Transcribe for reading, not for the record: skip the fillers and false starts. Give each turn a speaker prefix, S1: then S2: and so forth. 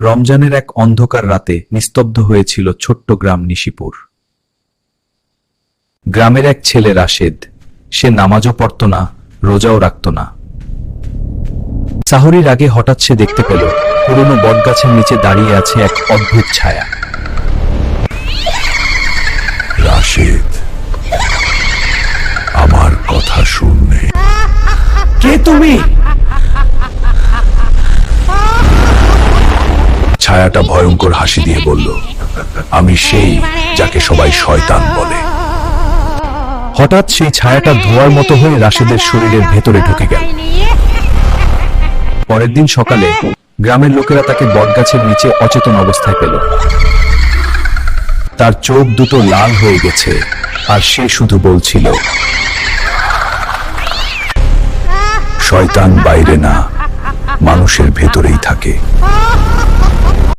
S1: রমজানের এক অন্ধকার রাতে নিস্তব্ধ হয়েছিল ছোট্ট গ্রাম নিশিপুর। গ্রামের এক ছেলে রাশেদ, সে নামাজও পড়ত না, রোজাও রাখত না। সাহরির আগে হঠাৎ সে দেখতে পেল পুরনো বটগাছের নিচে দাঁড়িয়ে আছে এক অদ্ভুত ছায়া।
S2: রাশেদ, আমার কথা শুনবে?
S1: কে তুমি?
S2: ছায়াটা ভয়ঙ্কর হাসি দিয়ে বলল, আমি সেই যাকে সবাই শয়তান বলে।
S1: হঠাৎ সেই ছায়াটা ধোঁয়ার মতো হয়ে রাশেদের শরীরের ভেতরে ঢুকে গেল। পরের দিন সকালে গ্রামের লোকেরা তাকে বটগাছের নিচে অচেতন অবস্থায় পেল। তার চোখ দুটো লাল হয়ে গেছে, আর সে শুধু বলছিল,
S2: শয়তান বাইরে না, মানুষের ভেতরেই থাকে।